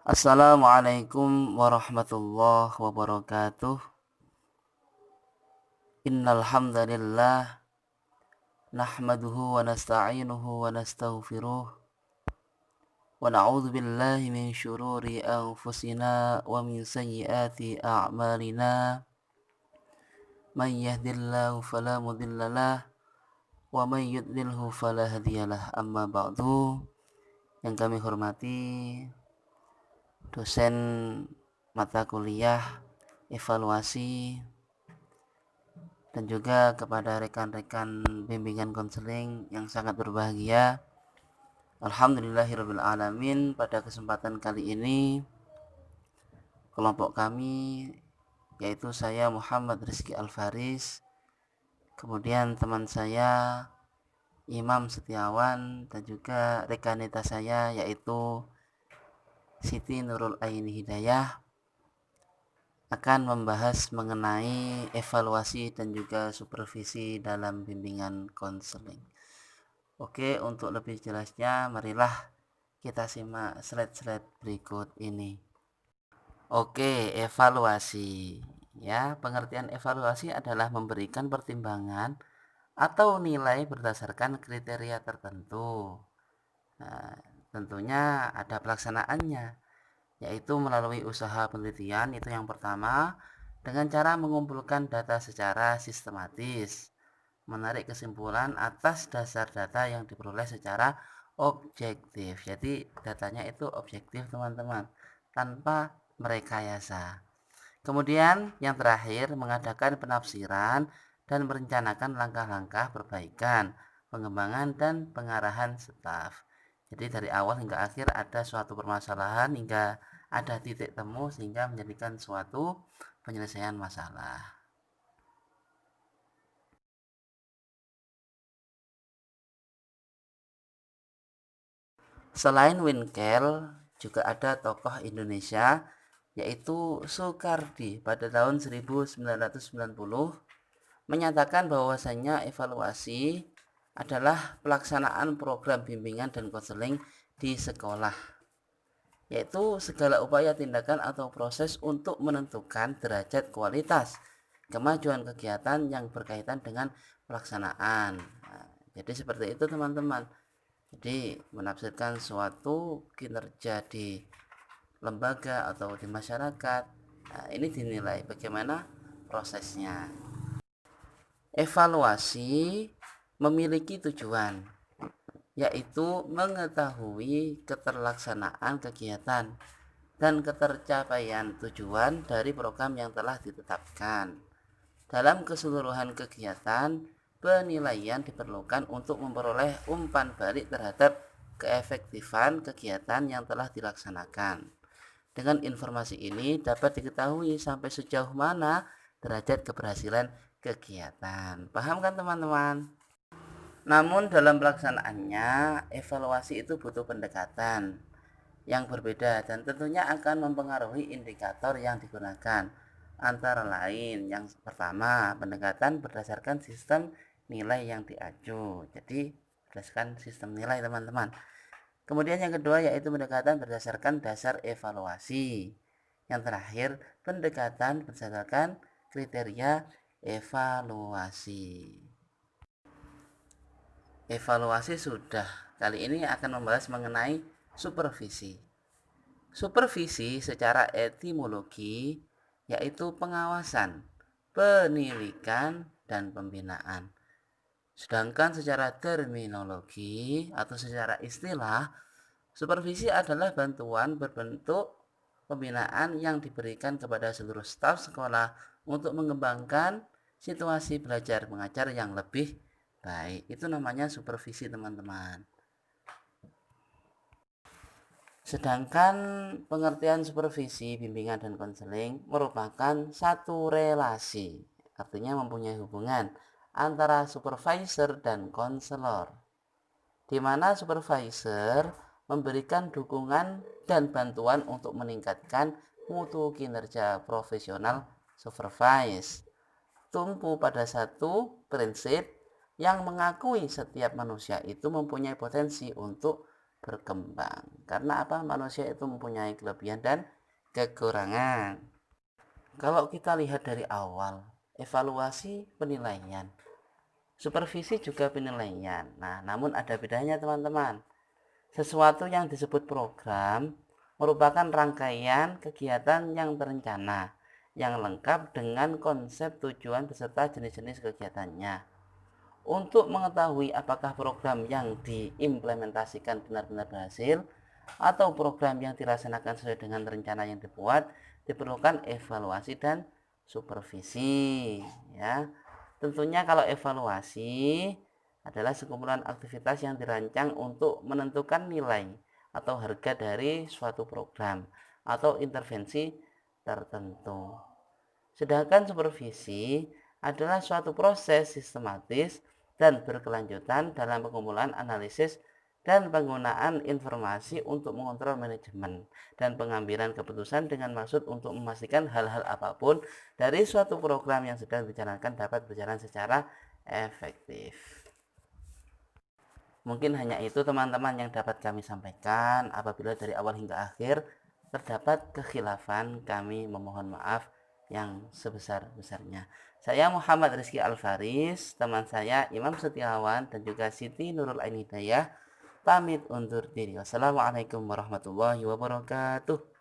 Assalamualaikum warahmatullahi wabarakatuh. Innal hamdalillah nahmaduhu wa nasta'inuhu wa nastaghfiruh wa na'udzu billahi min syururi anfusina wa min sayyiati a'malina. May yahdihillahu fala mudhillalah wa may yudlilhu fala hadiyalah. Amma ba'du. Yang kami hormati dosen mata kuliah evaluasi dan juga kepada rekan-rekan bimbingan konseling yang sangat berbahagia. Alhamdulillahirabbil alamin, pada kesempatan kali ini kelompok kami, yaitu saya Muhammad Rizky Alfaris, kemudian teman saya Imam Setiawan, dan juga rekanita saya yaitu Siti Nurul Aini Hidayah, akan membahas mengenai evaluasi dan juga supervisi dalam bimbingan konseling. Oke, untuk lebih jelasnya marilah kita simak slide-slide berikut ini. Oke, evaluasi. Ya, pengertian evaluasi adalah memberikan pertimbangan atau nilai berdasarkan kriteria tertentu. Nah, tentunya ada pelaksanaannya, yaitu melalui usaha penelitian. Itu yang pertama, dengan cara mengumpulkan data secara sistematis, menarik kesimpulan atas dasar data yang diperoleh secara objektif. Jadi datanya itu objektif teman-teman, tanpa merekayasa. Kemudian yang terakhir, mengadakan penafsiran dan merencanakan langkah-langkah perbaikan, pengembangan dan pengarahan staf. Jadi dari awal hingga akhir ada suatu permasalahan hingga ada titik temu sehingga menjadikan suatu penyelesaian masalah. Selain Winkel, juga ada tokoh Indonesia yaitu Soekardi pada tahun 1990 menyatakan bahwasanya evaluasi adalah pelaksanaan program bimbingan dan konseling di sekolah, yaitu segala upaya tindakan atau proses untuk menentukan derajat kualitas kemajuan kegiatan yang berkaitan dengan pelaksanaan. Nah, jadi seperti itu teman-teman. Jadi menafsirkan suatu kinerja di lembaga atau di masyarakat, nah, ini dinilai bagaimana prosesnya. Evaluasi memiliki tujuan, yaitu mengetahui keterlaksanaan kegiatan dan ketercapaian tujuan dari program yang telah ditetapkan. Dalam keseluruhan kegiatan, penilaian diperlukan untuk memperoleh umpan balik terhadap keefektifan kegiatan yang telah dilaksanakan. Dengan informasi ini dapat diketahui sampai sejauh mana derajat keberhasilan kegiatan. Paham kan teman-teman? Namun dalam pelaksanaannya, evaluasi itu butuh pendekatan yang berbeda dan tentunya akan mempengaruhi indikator yang digunakan. Antara lain, yang pertama, pendekatan berdasarkan sistem nilai yang diaju. Jadi berdasarkan sistem nilai teman-teman. Kemudian yang kedua yaitu pendekatan berdasarkan dasar evaluasi. Yang terakhir, pendekatan berdasarkan kriteria evaluasi. Evaluasi sudah. Kali ini akan membahas mengenai supervisi. Supervisi secara etimologi yaitu pengawasan, penilikan, dan pembinaan. Sedangkan secara terminologi atau secara istilah, supervisi adalah bantuan berbentuk pembinaan yang diberikan kepada seluruh staf sekolah untuk mengembangkan situasi belajar mengajar yang lebih baik. Itu namanya supervisi teman-teman. Sedangkan pengertian supervisi, bimbingan, dan konseling merupakan satu relasi, artinya mempunyai hubungan antara supervisor dan konselor, di mana supervisor memberikan dukungan dan bantuan untuk meningkatkan mutu kinerja profesional supervise, tumpu pada satu prinsip yang mengakui setiap manusia itu mempunyai potensi untuk berkembang. Karena apa? Manusia itu mempunyai kelebihan dan kekurangan. Kalau kita lihat dari awal, evaluasi penilaian, supervisi juga penilaian. Nah, namun ada bedanya teman-teman. Sesuatu yang disebut program merupakan rangkaian kegiatan yang terencana, yang lengkap dengan konsep tujuan beserta jenis-jenis kegiatannya. Untuk mengetahui apakah program yang diimplementasikan benar-benar berhasil atau program yang dilaksanakan sesuai dengan rencana yang dibuat, diperlukan evaluasi dan supervisi, ya. Tentunya kalau evaluasi adalah sekumpulan aktivitas yang dirancang untuk menentukan nilai atau harga dari suatu program atau intervensi tertentu. Sedangkan supervisi adalah suatu proses sistematis dan berkelanjutan dalam pengumpulan analisis dan penggunaan informasi untuk mengontrol manajemen dan pengambilan keputusan dengan maksud untuk memastikan hal-hal apapun dari suatu program yang sedang dijalankan dapat berjalan secara efektif. Mungkin hanya itu teman-teman yang dapat kami sampaikan. Apabila dari awal hingga akhir terdapat kekhilafan, kami memohon maaf yang sebesar-besarnya. Saya Muhammad Rizky Alfaris, teman saya Imam Setiawan dan juga Siti Nurul Ain Hidayah pamit undur diri. Wassalamualaikum warahmatullahi wabarakatuh.